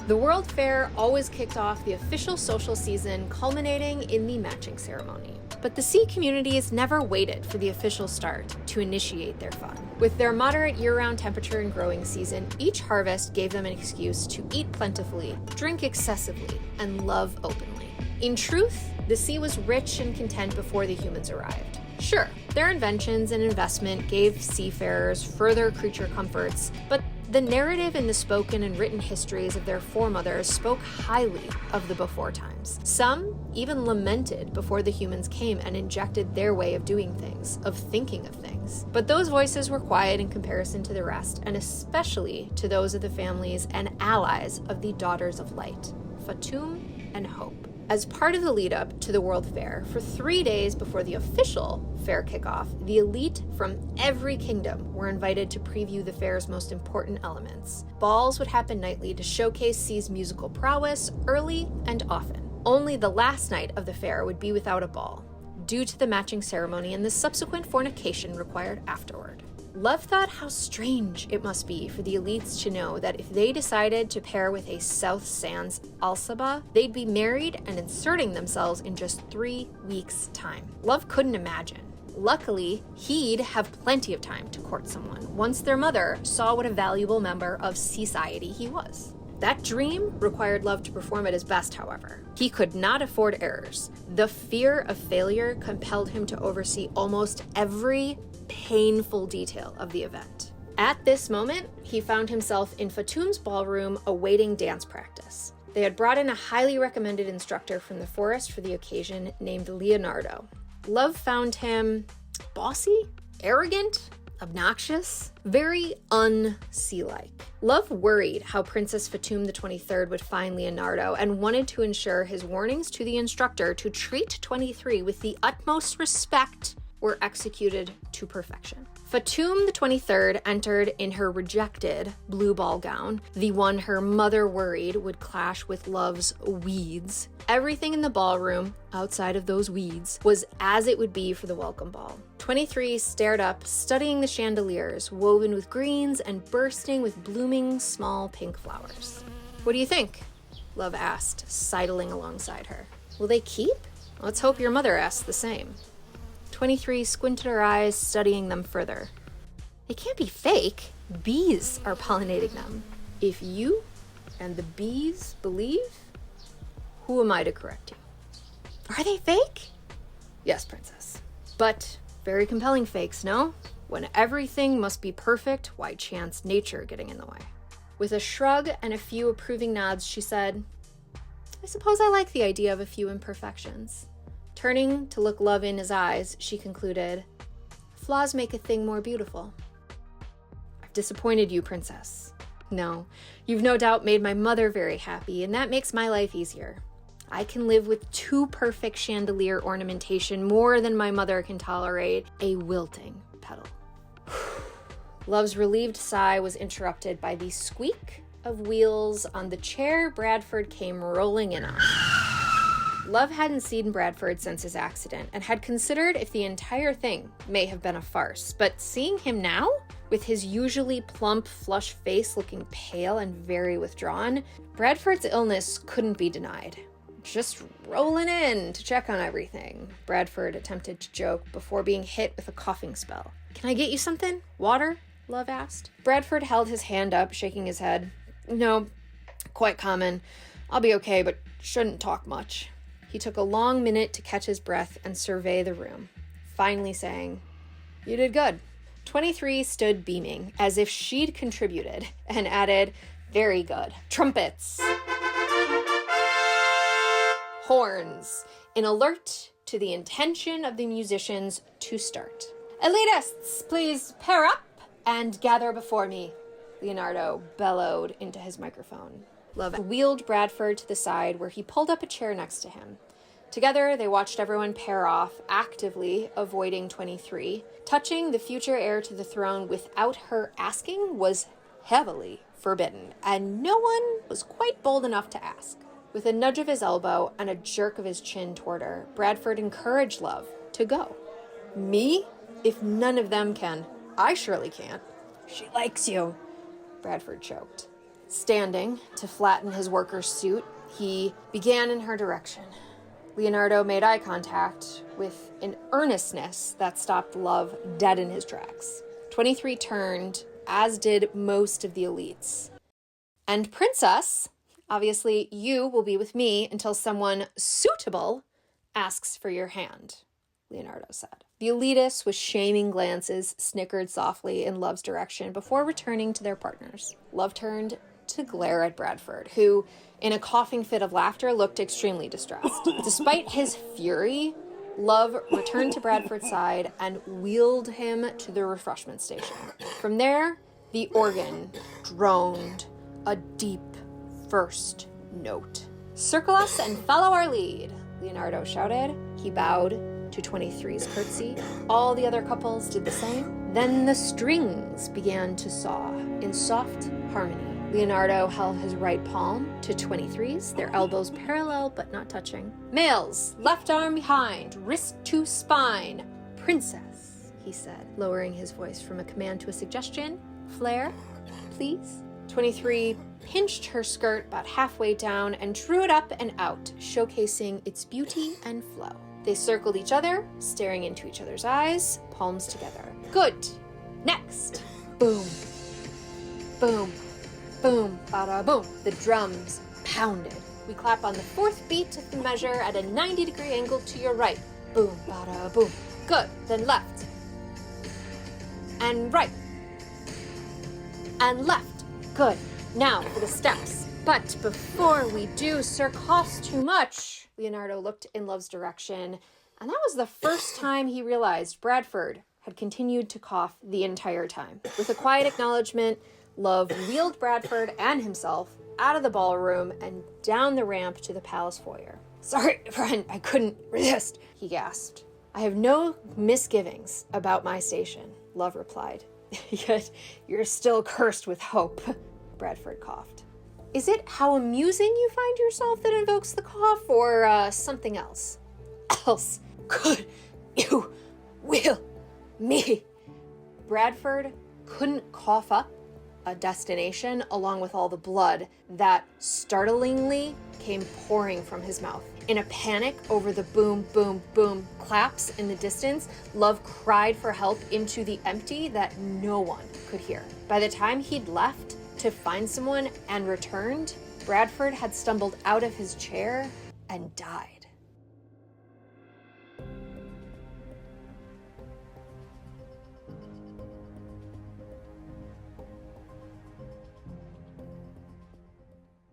The World Fair always kicked off the official social season, culminating in the matching ceremony. But the sea communities never waited for the official start to initiate their fun. With their moderate year-round temperature and growing season, each harvest gave them an excuse to eat plentifully, drink excessively, and love openly. In truth, the sea was rich and content before the humans arrived. Sure, their inventions and investment gave seafarers further creature comforts, but the narrative in the spoken and written histories of their foremothers spoke highly of the before times. Some even lamented before the humans came and injected their way of doing things, of thinking of things. But those voices were quiet in comparison to the rest, and especially to those of the families and allies of the Daughters of Light, Fatum and Hope. As part of the lead-up to the World Fair, for 3 days before the official fair kickoff, the elite from every kingdom were invited to preview the fair's most important elements. Balls would happen nightly to showcase Sea's musical prowess early and often. Only the last night of the fair would be without a ball, due to the matching ceremony and the subsequent fornication required afterward. Love thought how strange it must be for the elites to know that if they decided to pair with a South Sands Alsaba, they'd be married and inserting themselves in just 3 weeks' time. Love couldn't imagine. Luckily, he'd have plenty of time to court someone once their mother saw what a valuable member of Seaciety he was. That dream required Love to perform at his best, however. He could not afford errors. The fear of failure compelled him to oversee almost every painful detail of the event. At this moment, he found himself in Fatum's ballroom awaiting dance practice. They had brought in a highly recommended instructor from the forest for the occasion named Leonardo. Love found him bossy, arrogant, obnoxious, very un-sea-like. Love worried how Princess Fatum the 23rd would find Leonardo and wanted to ensure his warnings to the instructor to treat 23 with the utmost respect were executed to perfection. Fatum the 23rd entered in her rejected blue ball gown, the one her mother worried would clash with Love's weeds. Everything in the ballroom, outside of those weeds, was as it would be for the welcome ball. 23 stared up, studying the chandeliers, woven with greens and bursting with blooming small pink flowers. "What do you think?" Love asked, sidling alongside her. "Will they keep?" "Let's hope your mother asks the same." 23 squinted her eyes, studying them further. "They can't be fake. Bees are pollinating them. If you and the bees believe, who am I to correct you?" "Are they fake?" "Yes, Princess. But very compelling fakes, no? When everything must be perfect, why chance nature getting in the way?" With a shrug and a few approving nods, she said, "I suppose I like the idea of a few imperfections." Turning to look Love in his eyes, she concluded, "Flaws make a thing more beautiful." "I've disappointed you, Princess." "No, you've no doubt made my mother very happy, and that makes my life easier. I can live with 2 perfect chandelier ornamentation more than my mother can tolerate a wilting petal." Love's relieved sigh was interrupted by the squeak of wheels on the chair Bradford came rolling in on. Love hadn't seen Bradford since his accident and had considered if the entire thing may have been a farce, but seeing him now, with his usually plump, flush face looking pale and very withdrawn, Bradford's illness couldn't be denied. "Just rolling in to check on everything," Bradford attempted to joke before being hit with a coughing spell. "Can I get you something? Water?" Love asked. Bradford held his hand up, shaking his head. "No, quite common. I'll be okay, but shouldn't talk much." He took a long minute to catch his breath and survey the room, finally saying, "You did good." 23 stood beaming, as if she'd contributed, and added, "Very good. Trumpets." Horns, in alert to the intention of the musicians to start. "Elitists, please pair up and gather before me," Leonardo bellowed into his microphone. Love wheeled Bradford to the side where he pulled up a chair next to him. Together, they watched everyone pair off, actively avoiding 23. Touching the future heir to the throne without her asking was heavily forbidden, and no one was quite bold enough to ask. With a nudge of his elbow and a jerk of his chin toward her, Bradford encouraged Love to go. "Me? If none of them can, I surely can't." "She likes you," Bradford choked. Standing to flatten his worker's suit, he began in her direction. Leonardo made eye contact with an earnestness that stopped Love dead in his tracks. 23 turned, as did most of the elites. And Princess, obviously you will be with me until someone suitable asks for your hand, Leonardo said. The elitists, with shaming glances, snickered softly in Love's direction before returning to their partners. Love turned to glare at Bradford, who, in a coughing fit of laughter, looked extremely distressed. Despite his fury, Love returned to Bradford's side and wheeled him to the refreshment station. From there, the organ droned a deep first note. "Circle us and follow our lead," Leonardo shouted. He bowed to 23's curtsy. All the other couples did the same. Then the strings began to saw in soft harmony. Leonardo held his right palm to 23's, their elbows parallel but not touching. "Males, left arm behind, wrist to spine. Princess," he said, lowering his voice from a command to a suggestion. "Flare, please." 23 pinched her skirt about halfway down and drew it up and out, showcasing its beauty and flow. They circled each other, staring into each other's eyes, palms together. "Good. Next." Boom. Boom. Boom. Bada boom. The drums pounded. "We clap on the fourth beat of the measure at a 90-degree angle to your right. Boom. Bada boom. Good. Then left. And right. And left. Good. Now for the steps. But before we do, sir, costs too much." Leonardo looked in Love's direction, and that was the first time he realized Bradford had continued to cough the entire time. With a quiet acknowledgement, Love wheeled Bradford and himself out of the ballroom and down the ramp to the palace foyer. "Sorry, friend, I couldn't resist," he gasped. "I have no misgivings about my station," Love replied. "Yet you're still cursed with hope," Bradford coughed. "Is it how amusing you find yourself that invokes the cough, or something else?" "Else could you will me?" Bradford couldn't cough up a destination along with all the blood that startlingly came pouring from his mouth. In a panic over the boom, boom, boom claps in the distance, Love cried for help into the empty that no one could hear. By the time he'd left to find someone and returned, Bradford had stumbled out of his chair and died.